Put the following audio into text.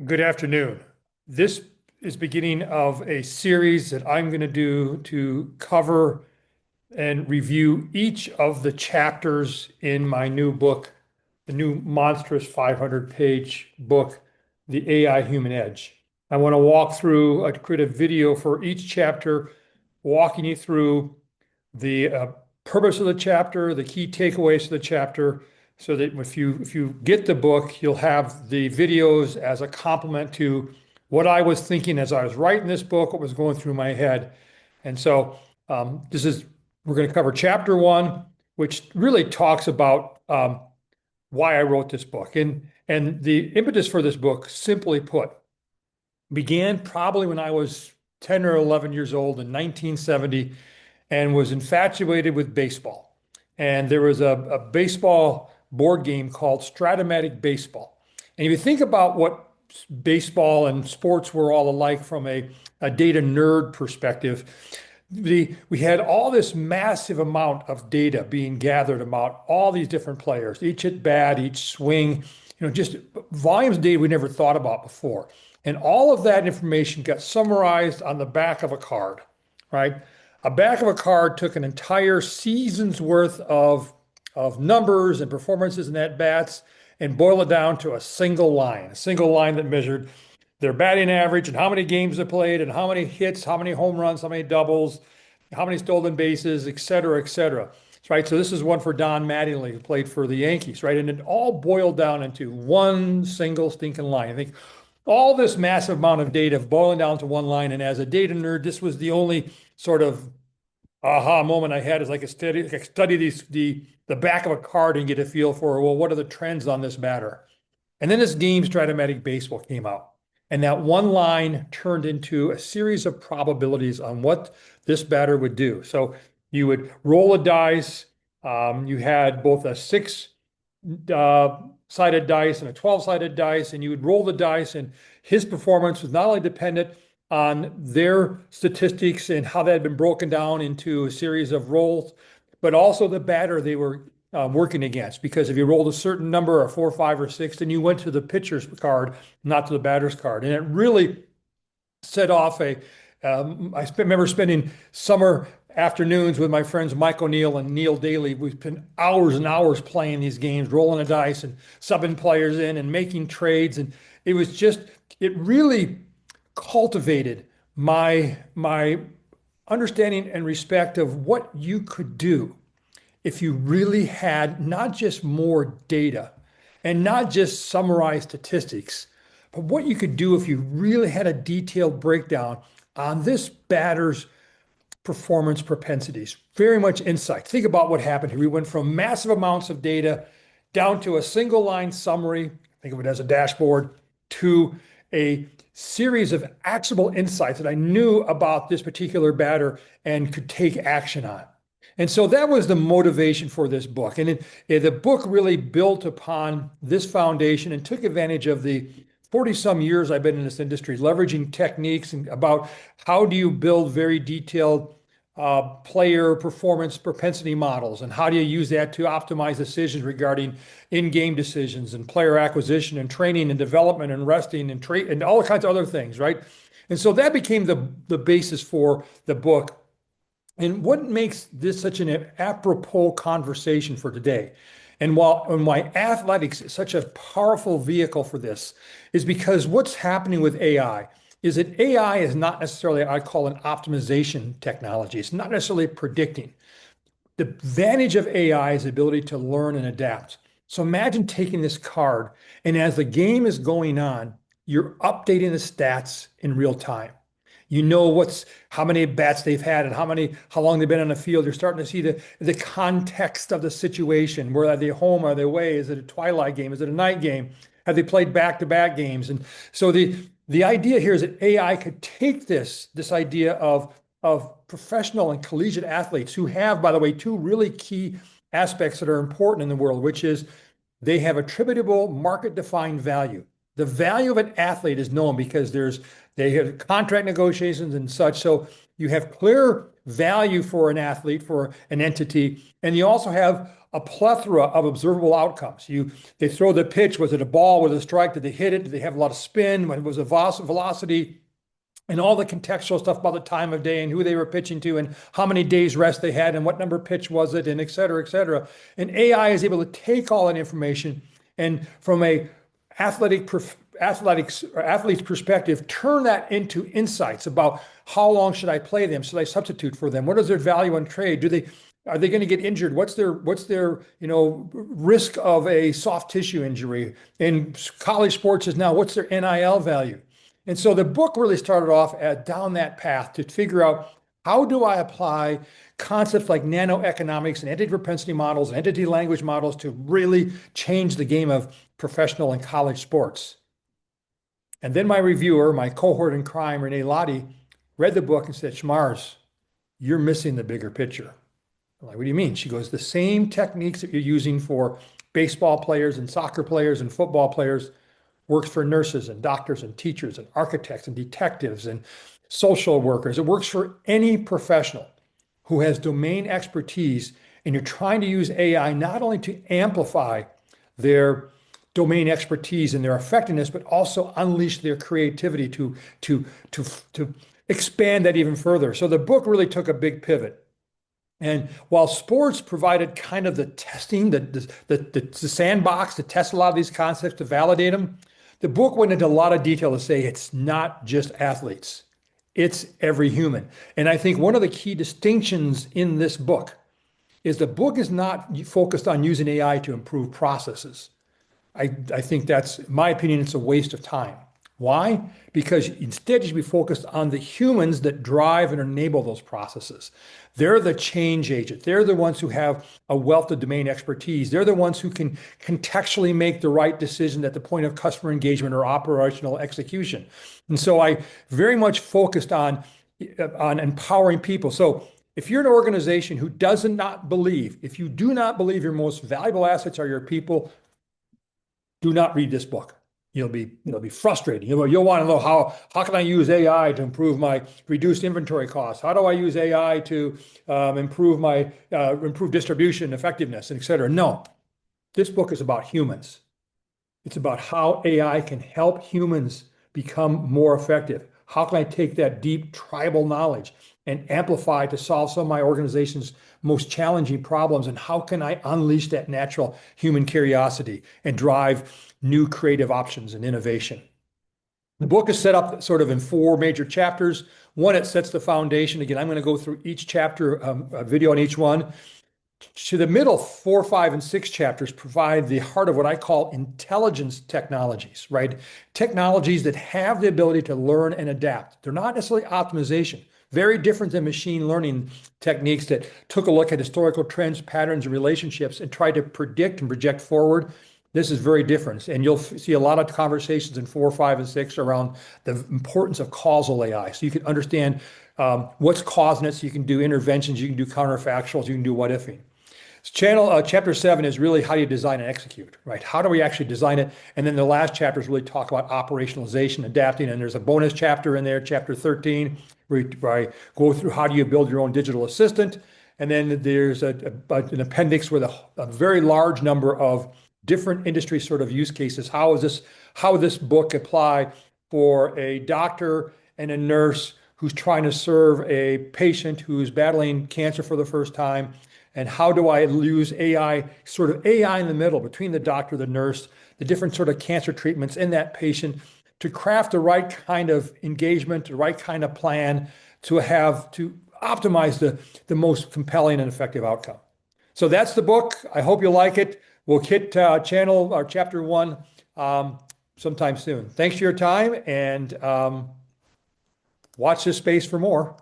Good afternoon. This is beginning of a series that I'm going to do to cover and review each of the chapters in my new book, the new monstrous 500-page book, The AI Human Edge. I want to walk through, create a video for each chapter, walking you through the purpose of the chapter, the key takeaways of the chapter, so that if you get the book, you'll have the videos as a complement to what I was thinking as I was writing this book, what was going through my head. And so this is we're going to cover chapter one, which really talks about why I wrote this book. And the impetus for this book, simply put, began probably when I was 10 or 11 years old in 1970 and was infatuated with baseball. And there was a baseball board game called Stratomatic Baseball. And if you think about what baseball and sports were all alike from a data nerd perspective, we had all this massive amount of data being gathered about all these different players, each at bat, each swing, just volumes of data we never thought about before. And all of that information got summarized on the back of a card, right? A back of a card took an entire season's worth of numbers and performances and at bats and boiled it down to a single line that measured their batting average and how many games they played and how many hits, how many home runs, how many doubles, how many stolen bases, et cetera, et cetera. Right. So this is one for Don Mattingly, who played for the Yankees, right? And it all boiled down into one single stinking line. I think all this massive amount of data boiling down to one line. And as a data nerd, this was the only sort of aha moment I had, is I could study the back of a card and get a feel for, well, what are the trends on this batter? And then this game, Stratomatic Baseball, came out. And that one line turned into a series of probabilities on what this batter would do. So you would roll a dice. You had both a six-sided dice and a 12-sided dice, and you would roll the dice, and his performance was not only dependent on their statistics and how that had been broken down into a series of rolls, but also the batter they were working against. Because if you rolled a certain number, or 4, 5, or 6, then you went to the pitcher's card, not to the batter's card. And it really set off remember spending summer afternoons with my friends Mike O'Neill and Neil Daly. We spent hours and hours playing these games, rolling a dice and subbing players in and making trades. And it really cultivated my understanding and respect of what you could do if you really had not just more data and not just summarized statistics, but what you could do if you really had a detailed breakdown on this batter's performance propensities. Very much insight. Think about what happened here. We went from massive amounts of data down to a single line summary, think of it as a dashboard, to a series of actionable insights that I knew about this particular batter and could take action on. And so that was the motivation for this book. And the book really built upon this foundation and took advantage of the 40-some years I've been in this industry, leveraging techniques and about how do you build very detailed player performance propensity models, and how do you use that to optimize decisions regarding in-game decisions and player acquisition and training and development and resting and trade and all kinds of other things, right? And so that became the basis for the book. And what makes this such an apropos conversation for today, and why athletics is such a powerful vehicle for this, is because what's happening with AI is that AI is not necessarily, I call, an optimization technology. It's not necessarily predicting. The advantage of AI is the ability to learn and adapt. So imagine taking this card, and as the game is going on, you're updating the stats in real time. You know how many bats they've had and how long they've been on the field. You're starting to see the context of the situation. Where are they home? Are they away? Is it a twilight game? Is it a night game? Have they played back-to-back games? And so the idea here is that AI could take this idea of professional and collegiate athletes who have, by the way, two really key aspects that are important in the world, which is they have attributable market-defined value. The value of an athlete is known because they have contract negotiations and such. So you have clear value for an athlete, for an entity, and you also have a plethora of observable outcomes. They throw the pitch. Was it a ball? Was it a strike? Did they hit it? Did they have a lot of spin? When it was a velocity? And all the contextual stuff about the time of day and who they were pitching to and how many days rest they had and what number pitch was it and et cetera, et cetera. And AI is able to take all that information and from a athlete's perspective, turn that into insights about how long should I play them? Should I substitute for them? What is their value on trade? Are they going to get injured? What's their risk of a soft tissue injury? In college sports is now, what's their NIL value? And so the book really started off down that path to figure out how do I apply concepts like nanoeconomics and entity propensity models and entity language models to really change the game of professional and college sports. And then my reviewer, my cohort in crime, Renee Lottie, read the book and said, Schmars, you're missing the bigger picture. I'm like, what do you mean? She goes, the same techniques that you're using for baseball players and soccer players and football players works for nurses and doctors and teachers and architects and detectives and social workers. It works for any professional who has domain expertise, and you're trying to use AI not only to amplify their domain expertise and their effectiveness, but also unleash their creativity to expand that even further. So the book really took a big pivot. And while sports provided kind of the testing, the sandbox to test a lot of these concepts, to validate them, the book went into a lot of detail to say it's not just athletes, it's every human. And I think one of the key distinctions in this book is the book is not focused on using AI to improve processes. I think that's, in my opinion, it's a waste of time. Why? Because instead you should be focused on the humans that drive and enable those processes. They're the change agent. They're the ones who have a wealth of domain expertise. They're the ones who can contextually make the right decision at the point of customer engagement or operational execution. And so I very much focused on empowering people. So if you're an organization who does not believe, if you do not believe your most valuable assets are your people, do not read this book. You'll be frustrated. You'll want to know how can I use AI to improve my reduced inventory costs? How do I use AI to improve distribution effectiveness, and et cetera? No, this book is about humans. It's about how AI can help humans become more effective. How can I take that deep tribal knowledge and amplify to solve some of my organization's most challenging problems? And how can I unleash that natural human curiosity and drive new creative options and innovation? The book is set up sort of in 4 major chapters. One, it sets the foundation. Again, I'm going to go through each chapter, a video on each one. To the middle 4, 5, and 6 chapters provide the heart of what I call intelligence technologies, right? Technologies that have the ability to learn and adapt. They're not necessarily optimization. Very different than machine learning techniques that took a look at historical trends, patterns, and relationships and tried to predict and project forward. This is very different. And you'll see a lot of conversations in 4, 5, and 6 around the importance of causal AI. So you can understand what's causing it. So you can do interventions, you can do counterfactuals, you can do what ifing. Chapter 7 is really how do you design and execute, right? How do we actually design it? And then the last chapters really talk about operationalization, adapting, and there's a bonus chapter in there, chapter 13, where I go through how do you build your own digital assistant. And then there's an appendix with a very large number of different industry sort of use cases. How this book apply for a doctor and a nurse who's trying to serve a patient who's battling cancer for the first time? And how do I use AI, sort of AI in the middle between the doctor, the nurse, the different sort of cancer treatments in that patient to craft the right kind of engagement, the right kind of plan to optimize the most compelling and effective outcome. So that's the book. I hope you like it. We'll hit chapter 1 sometime soon. Thanks for your time, and watch this space for more.